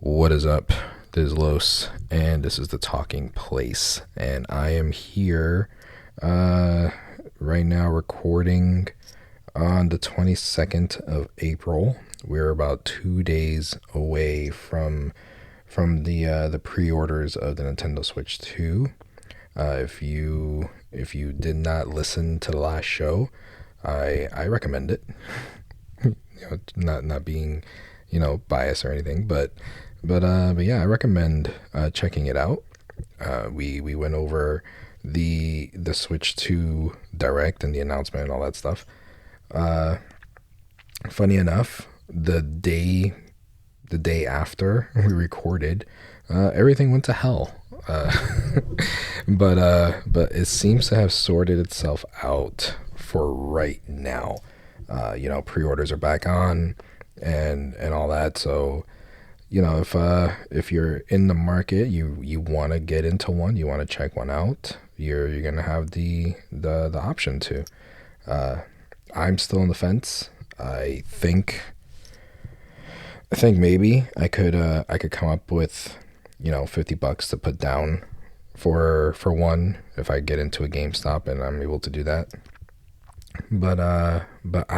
What is up? This is Los, and this is the Talking Place, and I am here uh, right now recording on the 22nd of April. We're about 2 days away from the pre-orders of the Nintendo Switch 2. If you did not listen to the last show, I recommend it. Not being biased or anything, but yeah, I recommend checking it out. We went over the Switch 2 Direct and the announcement and all that stuff. Uh, Funny enough, the day after we recorded, everything went to hell. Uh, but it seems to have sorted itself out for right now. Pre-orders are back on and all that. So if you're in the market, you want to get into one, you want to check one out, you're gonna have the option to. Uh, I'm still on the fence. I think maybe I could come up with $50 to put down for one if I get into a GameStop and I'm able to do that. But I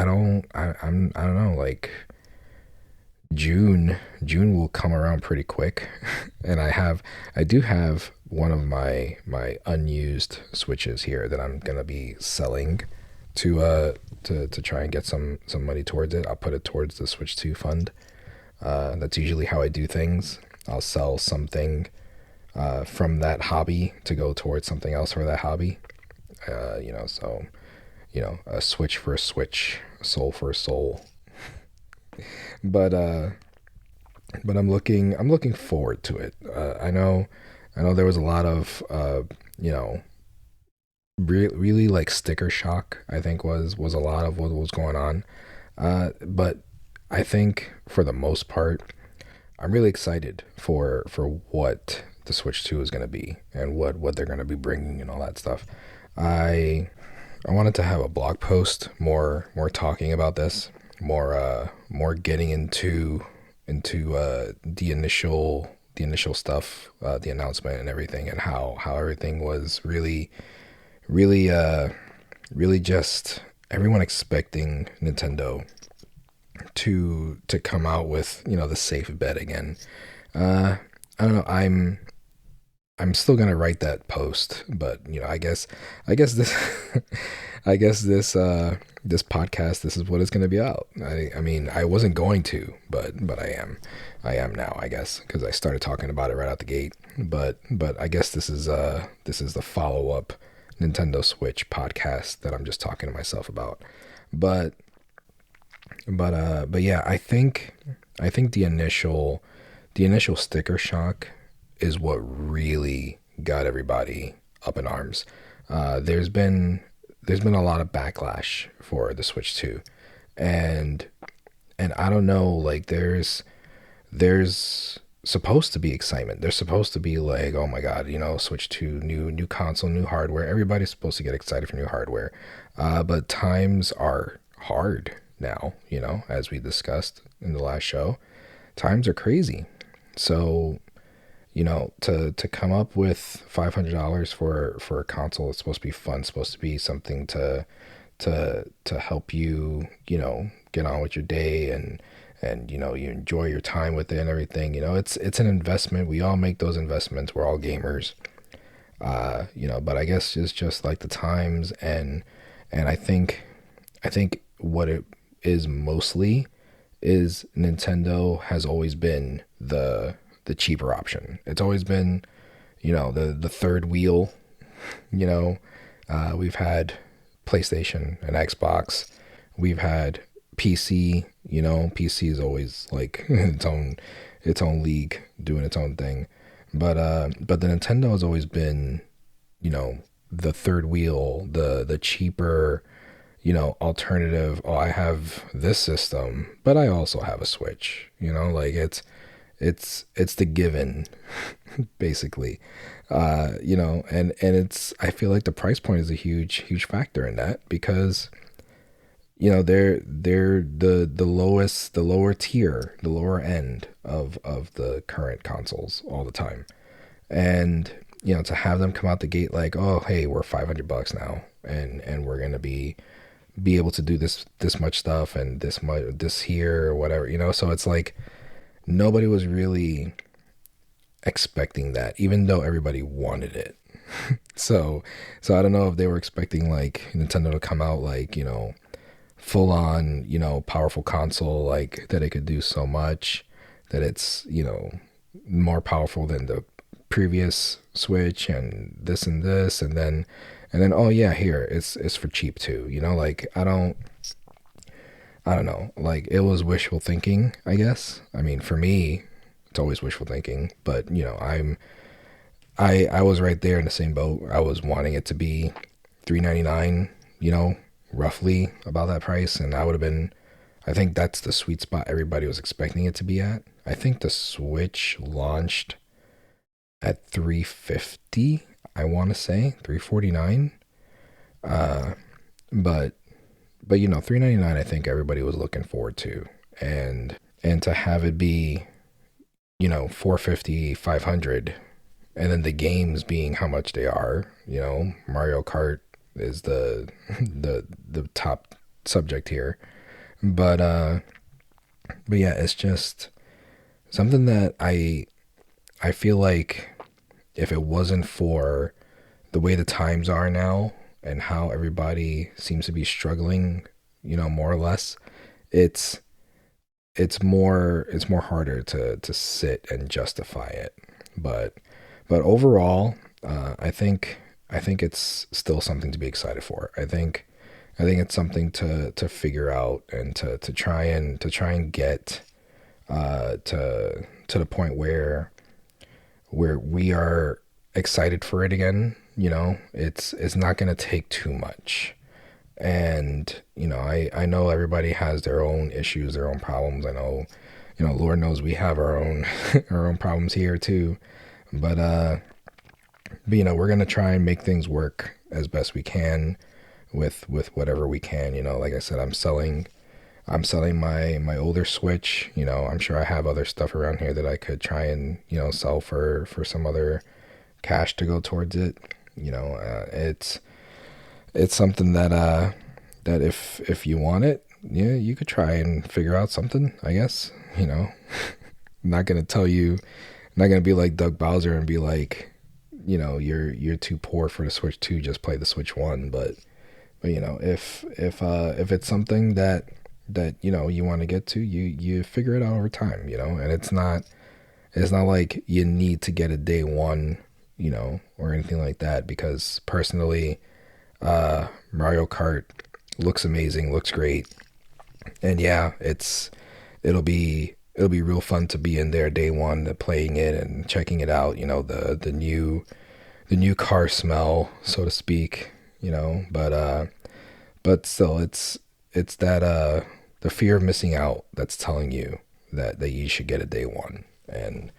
don't know, like June will come around pretty quick, and I do have one of my unused Switches here that I'm gonna be selling to try and get some money towards it. I'll put it towards the Switch 2 fund. That's usually how I do things. I'll sell something from that hobby to go towards something else for that hobby. So a switch for a switch, a soul for a soul. But I'm looking forward to it. I know there was a lot of really like sticker shock. I think was a lot of what was going on. But I think for the most part, I'm really excited for what the Switch 2 is going to be and what they're going to be bringing and all that stuff. I I wanted to have a blog post more talking about this, more getting into the initial stuff, the announcement and everything, and how everything was really really just everyone expecting Nintendo to come out with the safe bet again. Uh, I don't know. I'm still gonna write that post, but I guess this this podcast, this is what it's gonna be out. I mean, I wasn't going to, but I am now, I guess, because I started talking about it right out the gate. But I guess this is the follow up Nintendo Switch podcast that I'm just talking to myself about. But but yeah, I think the initial sticker shock is what really got everybody up in arms. There's been a lot of backlash for the Switch 2, and I don't know, like there's supposed to be excitement. There's supposed to be like, oh my god, Switch 2, new console, new hardware. Everybody's supposed to get excited for new hardware. But times are hard now, as we discussed in the last show. Times are crazy. So, to come up with $500 for a console, it's supposed to be fun, supposed to be something to help you, get on with your day, and you enjoy your time with it and everything. It's an investment. We all make those investments. We're all gamers. But I guess it's just like the times, and I think what it is mostly is Nintendo has always been the cheaper option. It's always been, the third wheel. We've had PlayStation and Xbox. We've had PC. PC is always like its own league, doing its own thing. But the Nintendo has always been, the third wheel, the cheaper, alternative. Oh, I have this system, but I also have a Switch. Like it's the given, basically. And it's, I feel like the price point is a huge factor in that, because they're the lowest, the lower tier, the lower end of the current consoles all the time. And to have them come out the gate like, oh hey, we're $500 now, and we're gonna be able to do this much stuff and this here or whatever, so it's like nobody was really expecting that, even though everybody wanted it. so so I don't know if they were expecting like Nintendo to come out like, full on, powerful console, like that it could do so much, that it's, more powerful than the previous Switch and this and this, and then oh yeah, here it's for cheap too. Like I don't know. Like it was wishful thinking, I guess. I mean, for me, it's always wishful thinking, but I was right there in the same boat. I was wanting it to be 399, roughly about that price, and I would have been. I think that's the sweet spot everybody was expecting it to be at. I think the Switch launched at 350. I want to say 349. Uh, but 399. I think everybody was looking forward to, and to have it be 450, 500, and then the games being how much they are. Mario Kart is the top subject here, but yeah, it's just something that I feel like if it wasn't for the way the times are now and how everybody seems to be struggling, more or less, it's it's more harder to sit and justify it. But overall, I think it's still something to be excited for. I think it's something to figure out and to try and get to the point where we are excited for it again. It's not going to take too much. And I know everybody has their own issues, their own problems. I know, Lord knows we have our own our own problems here too. But we're gonna try and make things work as best we can with whatever we can. Like I said, I'm selling my older Switch. I'm sure I have other stuff around here that I could try and sell for some other cash to go towards it. It's something that if you want it, yeah, you could try and figure out something, I guess. Not gonna tell you, not gonna be like Doug Bowser and be like, you're too poor for the Switch 2, just play the Switch 1. But if it's something that you want to get to, you figure it out over time. And it's not like you need to get a day one, or anything like that, because personally, Mario Kart looks amazing, looks great, and yeah, it'll be real fun to be in there day one, playing it and checking it out. The new car smell, so to speak. But still, it's that the fear of missing out that's telling you that you should get a day one, and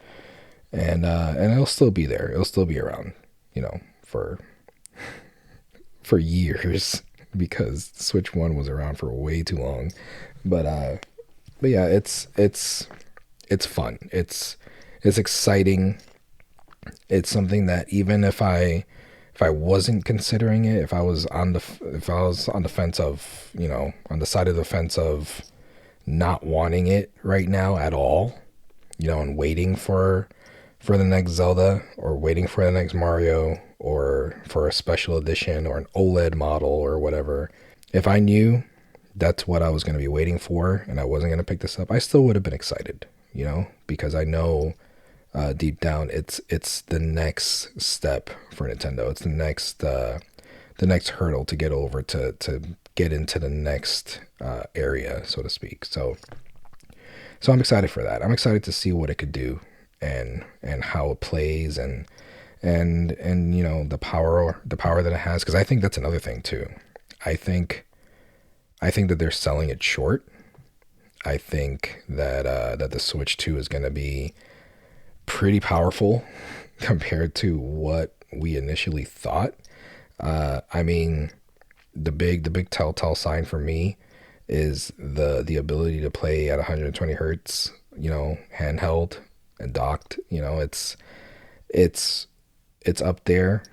it'll still be there. It'll still be around, for years because Switch One was around for way too long. But yeah, it's fun. It's exciting. It's something that even if I wasn't considering it, if I was on the fence of, on the side of the fence of not wanting it right now at all, and waiting for the next Zelda, or waiting for the next Mario, or for a special edition or an OLED model or whatever. If I knew that's what I was going to be waiting for and I wasn't going to pick this up, I still would have been excited, because I know deep down it's the next step for Nintendo. It's the next hurdle to get over to get into the next area, so to speak. So I'm excited for that. I'm excited to see what it could do and how it plays and the power that it has, because I think that's another thing too. I think that they're selling it short. I think that the Switch 2 is going to be pretty powerful compared to what we initially thought. I mean, the big telltale sign for me is the ability to play at 120 hertz, handheld and docked. It's it's up there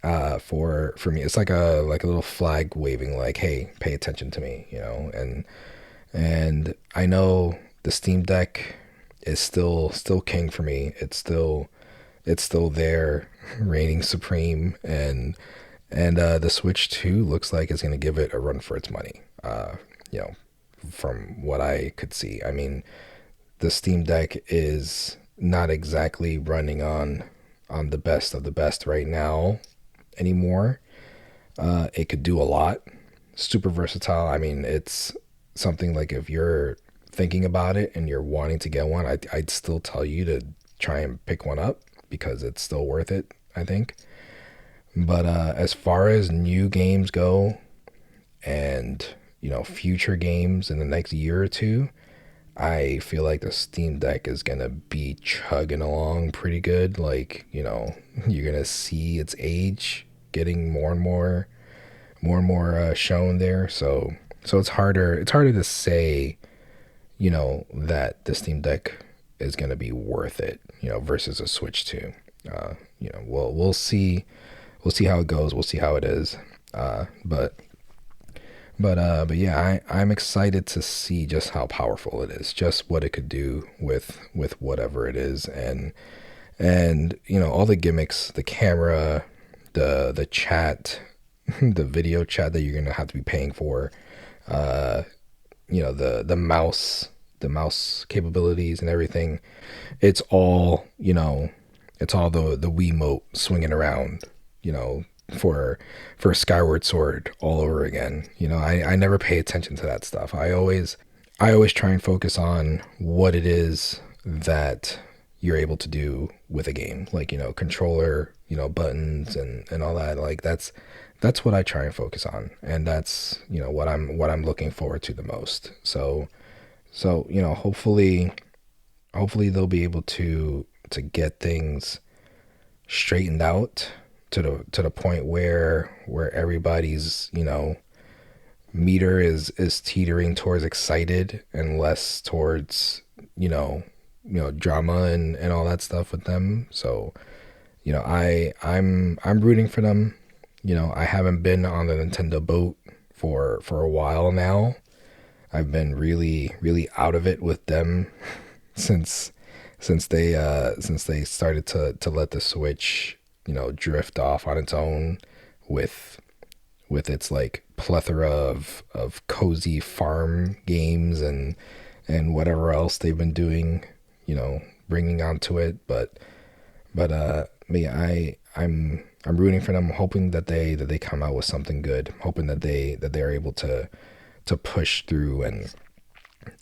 for me. It's like a little flag waving, like, hey, pay attention to me, and I know the Steam Deck is still king for me. It's still there, reigning supreme, and the Switch 2 looks like it's gonna give it a run for its money. You know, from what I could see, I mean, the Steam Deck is not exactly running on the best of the best right now anymore. It could do a lot. Super versatile. I mean, it's something like if you're thinking about it and you're wanting to get one, I'd still tell you to try and pick one up because it's still worth it, I think. But as far as new games go and, future games in the next year or two, I feel like the Steam Deck is gonna be chugging along pretty good. Like, you're gonna see its age getting more and more shown there. So it's harder to say, that the Steam Deck is gonna be worth it, versus a Switch 2. We'll see how it goes. We'll see how it is. But yeah, I'm excited to see just how powerful it is, just what it could do with whatever it is, and all the gimmicks, the camera, the chat, the video chat that you're gonna have to be paying for, uh, the mouse capabilities and everything. It's all it's all the Wiimote swinging around, you know, for Skyward Sword all over again. I never pay attention to that stuff. I always try and focus on what it is that you're able to do with a game, like controller, buttons and all that. Like that's what I try and focus on, and that's what I'm looking forward to the most. So hopefully they'll be able to get things straightened out to the point where everybody's meter is teetering towards excited and less towards drama and all that stuff with them. So I'm rooting for them. I haven't been on the Nintendo boat for a while now. I've been really really out of it with them since since they started to let the Switch drift off on its own with its like plethora of cozy farm games and whatever else they've been doing, bringing onto it. But yeah, I'm rooting for them, hoping that they come out with something good, hoping that they're able to push through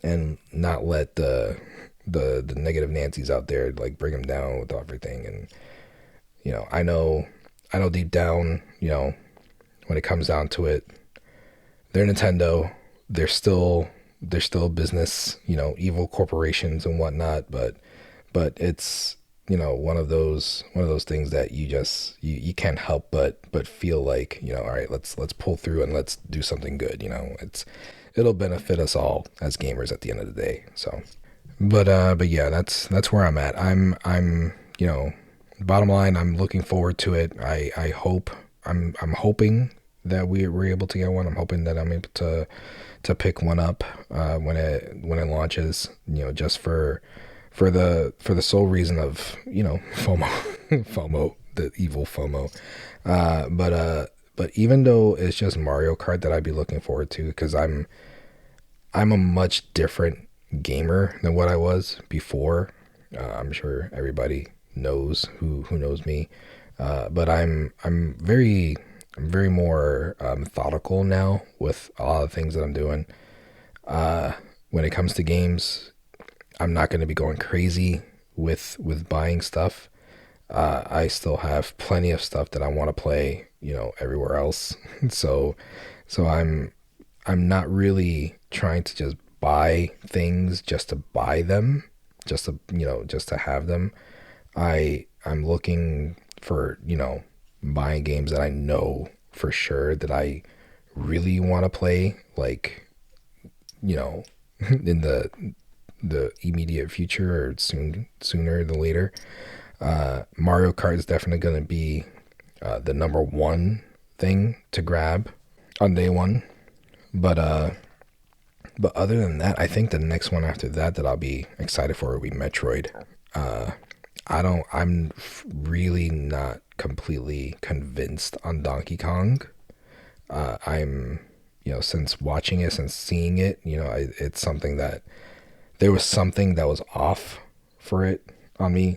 and not let the negative Nancy's out there like bring them down with everything. And I know deep down, when it comes down to it, they're Nintendo. They're still business, evil corporations and whatnot. But it's one of those things that you can't help but feel like all right, let's pull through and let's do something good. It'll benefit us all as gamers at the end of the day. So, but yeah, that's where I'm at. I'm bottom line, I'm looking forward to it. I hope I'm hoping that we're able to get one. I'm hoping that I'm able to pick one up when it launches. Just for the sole reason of FOMO, FOMO, the evil FOMO. But even though it's just Mario Kart that I'd be looking forward to, because I'm a much different gamer than what I was before. I'm sure everybody knows who knows me, but I'm very more methodical now with a lot of things that I'm doing. When it comes to games, I'm not going to be going crazy with buying stuff. I still have plenty of stuff that I want to play, everywhere else. so so I'm not really trying to just buy things just to buy them, just to have them. I'm looking for, buying games that I know for sure that I really want to play, like you know, in the immediate future or sooner than later. Mario Kart is definitely going to be the number one thing to grab on day one. But other than that, I think the next one after that that I'll be excited for will be Metroid. Uh, I'm really not completely convinced on Donkey Kong. I'm, since watching it, since seeing it, it's something that there was something that was off for it on me.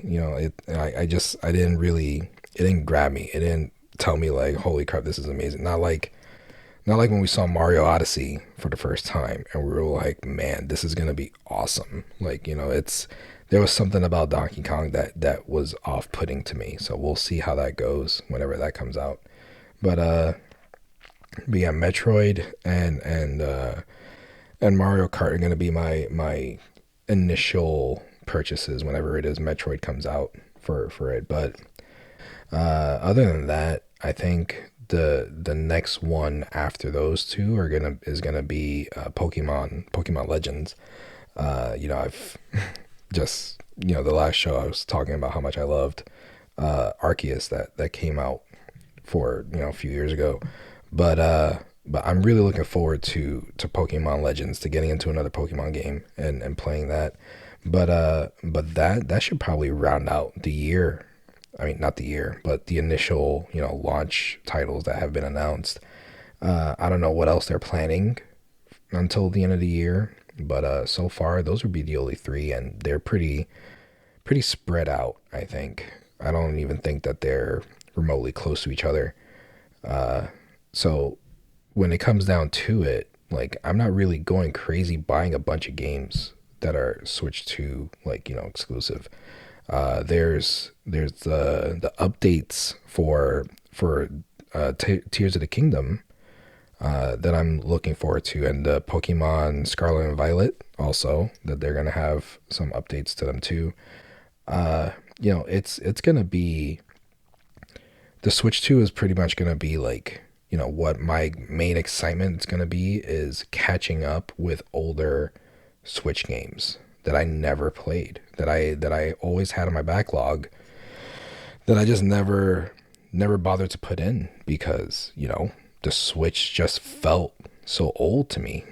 I didn't really, it didn't grab me. It didn't tell me like, holy crap, this is amazing. Not like when we saw Mario Odyssey for the first time and we were like, man, this is gonna be awesome. Like, there was something about Donkey Kong that was off putting to me. So we'll see how that goes whenever that comes out. But yeah, Metroid and Mario Kart are gonna be my initial purchases whenever it is Metroid comes out for it. But other than that, I think the next one after those two is gonna be Pokemon Legends. I've just the last show I was talking about how much I loved Arceus that came out for a few years ago, but I'm really looking forward to Pokemon Legends, to getting into another Pokemon game and playing that. But that should probably round out the year. I mean, not the year, but the initial, launch titles that have been announced. I don't know what else they're planning until the end of the year, but so far those would be the only three, and they're pretty spread out. I think I don't even think that they're remotely close to each other. So when it comes down to it, like I'm not really going crazy buying a bunch of games that are Switch 2 like exclusive. There's the updates for Tears of the Kingdom that I'm looking forward to, and the Pokemon Scarlet and Violet also, that they're gonna have some updates to them too. It's gonna be, the Switch 2 is pretty much gonna be like, what my main excitement is gonna be is catching up with older Switch games that I never played, that I always had on my backlog, that I just never bothered to put in because, the Switch just felt so old to me.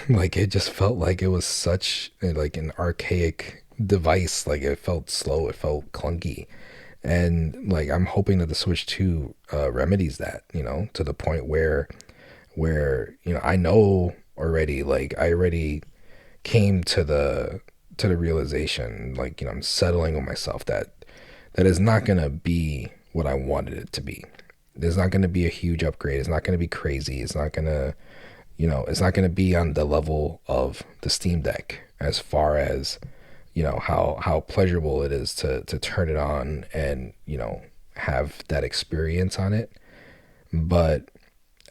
Like it just felt like it was such like an archaic device. Like it felt slow, it felt clunky. And like I'm hoping that the Switch 2 remedies that, to the point where I know already, like I already came to the realization, like, I'm settling with myself that is not gonna be what I wanted it to be. There's not gonna be a huge upgrade. It's not gonna be crazy. It's not gonna be on the level of the Steam Deck as far as, how pleasurable it is to turn it on and, have that experience on it. But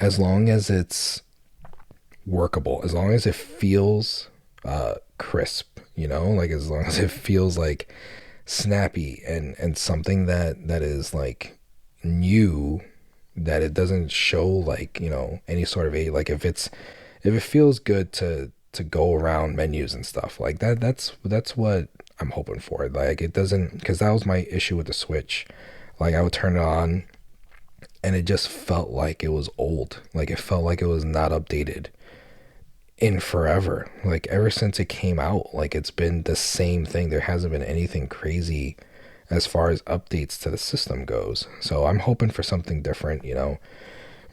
as long as it's workable, as long as it feels crisp, like as long as it feels like snappy and something that is like new, that it doesn't show like, any sort of a, like if it feels good to go around menus and stuff like that, that's what I'm hoping for. Like it doesn't, because that was my issue with the Switch. Like I would turn it on and it just felt like it was old. Like it felt like it was not updated in forever. Like ever since it came out, like it's been the same thing. There hasn't been anything crazy as far as updates to the system goes. So I'm hoping for something different,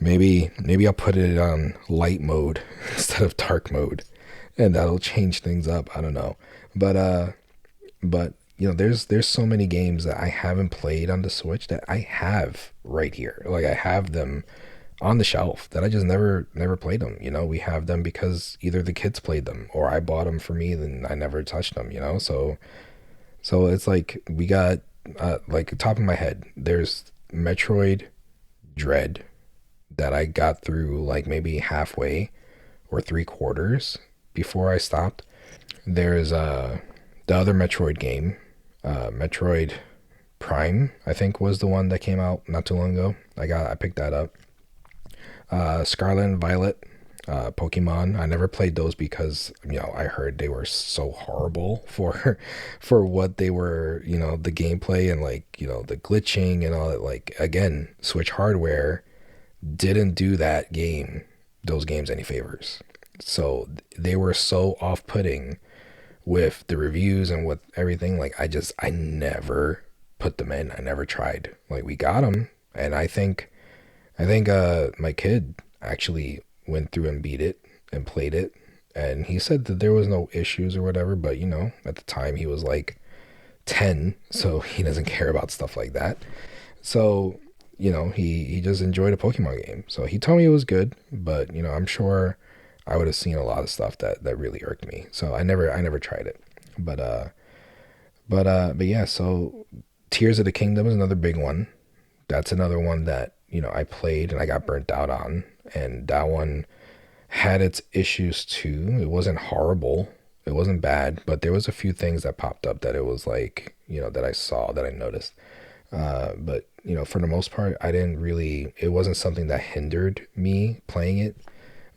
Maybe I'll put it on light mode instead of dark mode, and that'll change things up. I don't know. But there's so many games that I haven't played on the Switch that I have right here. Like I have them on the shelf that I just never played them. We have them because either the kids played them or I bought them for me, then I never touched them. So it's like we got like top of my head, there's Metroid Dread that I got through like maybe halfway or three quarters before I stopped. There's the other Metroid game, Metroid Prime, I think was the one that came out not too long ago. I picked that up. Scarlet and Violet, Pokemon. I never played those because I heard they were so horrible for for what they were. The gameplay and like the glitching and all that. Like again, Switch hardware didn't do those games any favors. So they were so off-putting with the reviews and with everything. Like I never put them in. I never tried. Like we got them, and I think my kid actually went through and beat it and played it, and he said that there was no issues or whatever. But at the time he was like 10, so he doesn't care about stuff like that. So he just enjoyed a Pokemon game. So he told me it was good, but I'm sure I would have seen a lot of stuff that really irked me. So I never tried it. But but yeah. So Tears of the Kingdom is another big one. That's another one that I played and I got burnt out on, and that one had its issues too. It wasn't horrible. It wasn't bad, but there was a few things that popped up that it was like, that I saw, that I noticed. But for the most part, I didn't really. It wasn't something that hindered me playing it.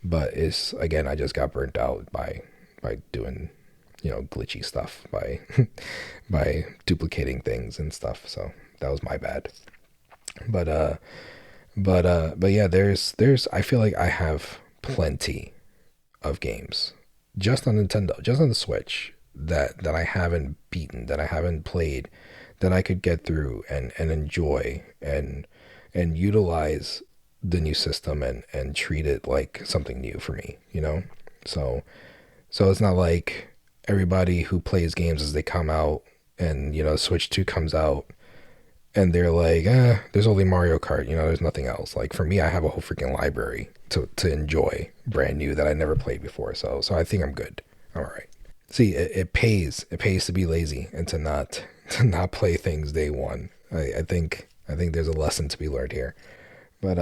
But it's again, I just got burnt out by doing glitchy stuff by by duplicating things and stuff. So that was my bad. But but yeah, there's I feel like I have plenty of games just on Nintendo, just on the Switch that I haven't beaten, that I haven't played, that I could get through and enjoy and utilize the new system and treat it like something new for me. So it's not like everybody who plays games as they come out and Switch 2 comes out and they're like, there's only Mario Kart, there's nothing else. Like for me, I have a whole freaking library to enjoy brand new that I never played before. So I think I'm good. I'm all right. See, it pays to be lazy and to not play things day one. I think there's a lesson to be learned here. But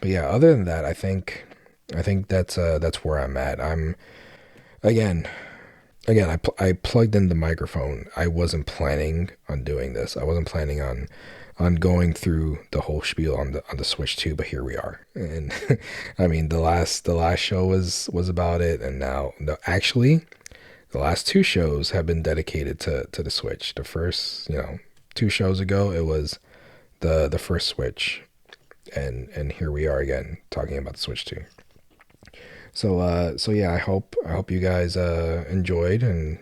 yeah, other than that, I think that's where I'm at. I'm again again, I plugged in the microphone. I wasn't planning on doing this. I wasn't planning on going through the whole spiel on the Switch 2, but here we are. And I mean, the last show was about it, and now no, actually the last two shows have been dedicated to the Switch. The first, 2 shows ago, it was the first Switch, and here we are again talking about the Switch 2. So yeah, I hope you guys enjoyed and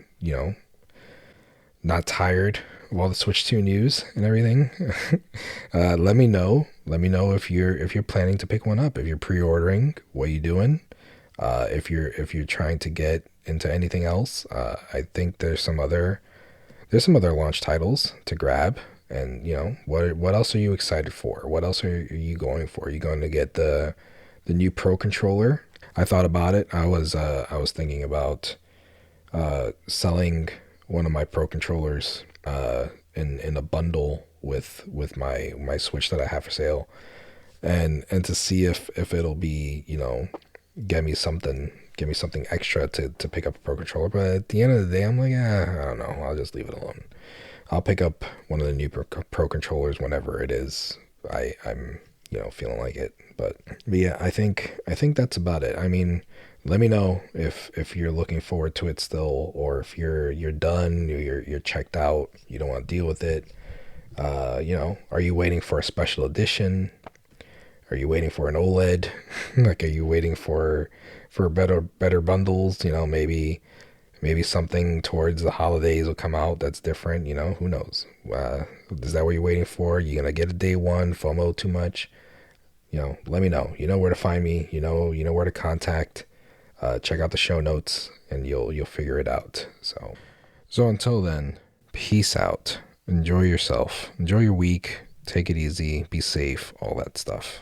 not tired of all the Switch 2 news and everything. Let me know if you're planning to pick one up, if you're pre-ordering, what you doing, if you're trying to get into anything else. I think there's some other launch titles to grab. And what else are you excited for? What else are you going for? Are you going to get the new Pro controller? I thought about it. I was thinking about selling one of my Pro controllers in a bundle with my Switch that I have for sale, and to see if it'll be get me something extra to pick up a Pro controller. But at the end of the day, I'm like, I don't know. I'll just leave it alone. I'll pick up one of the new Pro controllers whenever it is I'm feeling like it. But yeah, I think that's about it. I mean, let me know if you're looking forward to it still, or if you're done, you're checked out, you don't want to deal with it. Are you waiting for a special edition? Are you waiting for an OLED? Like, are you waiting for better bundles? Maybe something towards the holidays will come out that's different. Who knows? Is that what you're waiting for? You gonna get a day one? FOMO too much? Let me know. You know where to find me. You know where to contact. Check out the show notes, and you'll figure it out. So until then, peace out. Enjoy yourself. Enjoy your week. Take it easy. Be safe. All that stuff.